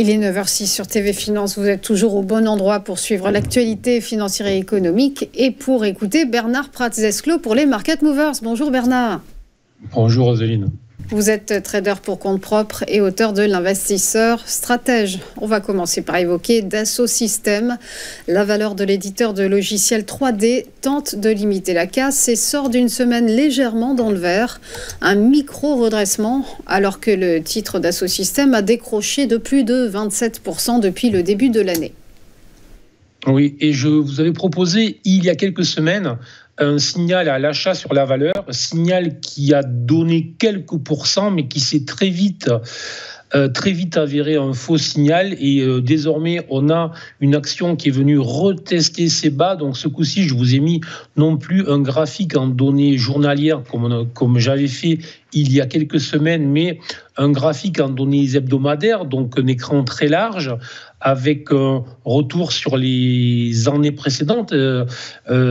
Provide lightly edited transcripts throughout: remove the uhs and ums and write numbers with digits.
Il est 9h06 sur TV Finance. Vous êtes toujours au bon endroit pour suivre l'actualité financière et économique et pour écouter Bernard Pratzesclos pour les Market Movers. Bonjour Bernard. Bonjour Roseline. Vous êtes trader pour compte propre et auteur de l'Investisseur Stratège. On va commencer par évoquer Dassault Systèmes. La valeur de l'éditeur de logiciels 3D tente de limiter la casse et sort d'une semaine légèrement dans le vert. Un micro-redressement alors que le titre Dassault Systèmes a décroché de plus de 27% depuis le début de l'année. Oui, et je vous avais proposé il y a quelques semaines un signal à l'achat sur la valeur, un signal qui a donné quelques pourcents, mais qui s'est très vite avéré un faux signal. Et désormais, on a une action qui est venue retester ses bas. Donc ce coup-ci, je vous ai mis non plus un graphique en données journalières comme j'avais fait il y a quelques semaines, mais un graphique en données hebdomadaires, donc un écran très large, avec un retour sur les années précédentes,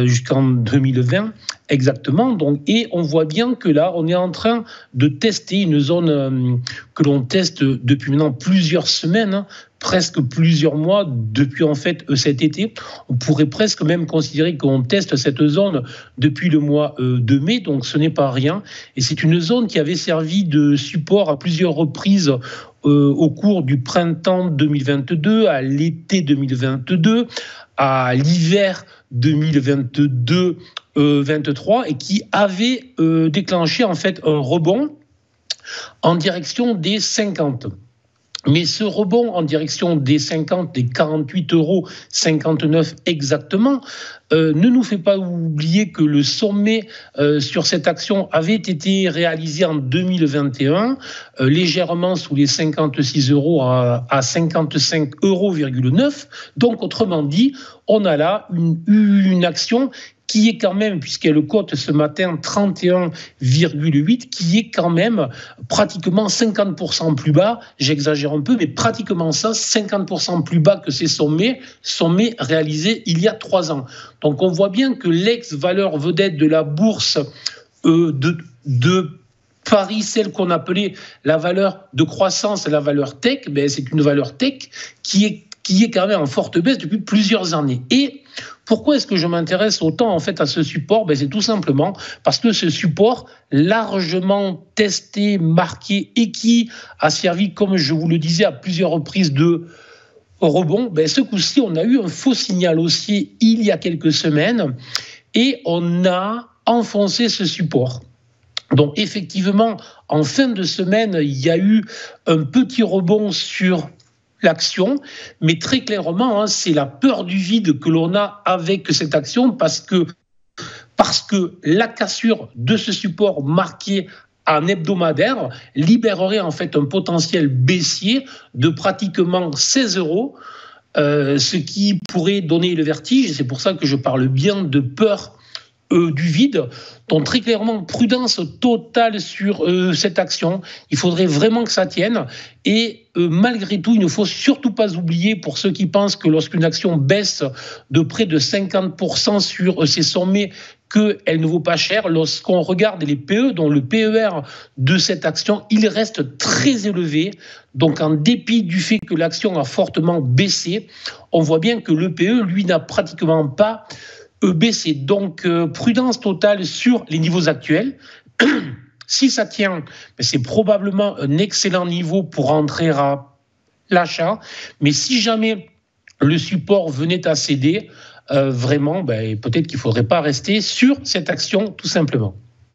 jusqu'en 2020 exactement. Donc, et on voit bien que là, on est en train de tester une zone que l'on teste depuis maintenant plusieurs semaines, presque plusieurs mois, depuis en fait cet été. On pourrait presque même considérer qu'on teste cette zone depuis le mois de mai, donc ce n'est pas rien. Et c'est une zone qui avait servi de support à plusieurs reprises au cours du printemps 2022, à l'été 2022, à l'hiver 2022-23, et qui avait déclenché en fait un rebond en direction des 50. Mais ce rebond en direction des 50, des 48,59 € exactement, ne nous fait pas oublier que le sommet sur cette action avait été réalisé en 2021, légèrement sous les 56 € à 55,9 €. Donc, autrement dit, on a là une action qui est quand même, puisqu'elle cote ce matin 31,8, qui est quand même pratiquement 50% plus bas, j'exagère un peu, mais pratiquement ça, 50% plus bas que ces sommets réalisés il y a 3 ans. Donc on voit bien que l'ex-valeur vedette de la bourse de Paris, celle qu'on appelait la valeur de croissance, la valeur tech, c'est une valeur tech qui est quand même en forte baisse depuis plusieurs années. Et pourquoi est-ce que je m'intéresse autant en fait à ce support ? C'est tout simplement parce que ce support largement testé, marqué et qui a servi, comme je vous le disais, à plusieurs reprises de rebond. Ce coup-ci, on a eu un faux signal haussier il y a quelques semaines et on a enfoncé ce support. Donc effectivement, en fin de semaine, il y a eu un petit rebond sur l'action, mais très clairement, c'est la peur du vide que l'on a avec cette action parce que la cassure de ce support marqué en hebdomadaire libérerait en fait un potentiel baissier de pratiquement 16 €, ce qui pourrait donner le vertige. C'est pour ça que je parle bien de peur du vide. Donc très clairement, prudence totale sur cette action. Il faudrait vraiment que ça tienne. Et malgré tout, il ne faut surtout pas oublier, pour ceux qui pensent que lorsqu'une action baisse de près de 50% sur ses sommets, qu'elle ne vaut pas cher, lorsqu'on regarde les PE, dont le PER de cette action, il reste très élevé. Donc en dépit du fait que l'action a fortement baissé, on voit bien que le PE, lui, n'a pratiquement pas baissé. Donc, prudence totale sur les niveaux actuels. Si ça tient, c'est probablement un excellent niveau pour entrer à l'achat. Mais si jamais le support venait à céder, vraiment, peut-être qu'il ne faudrait pas rester sur cette action, tout simplement.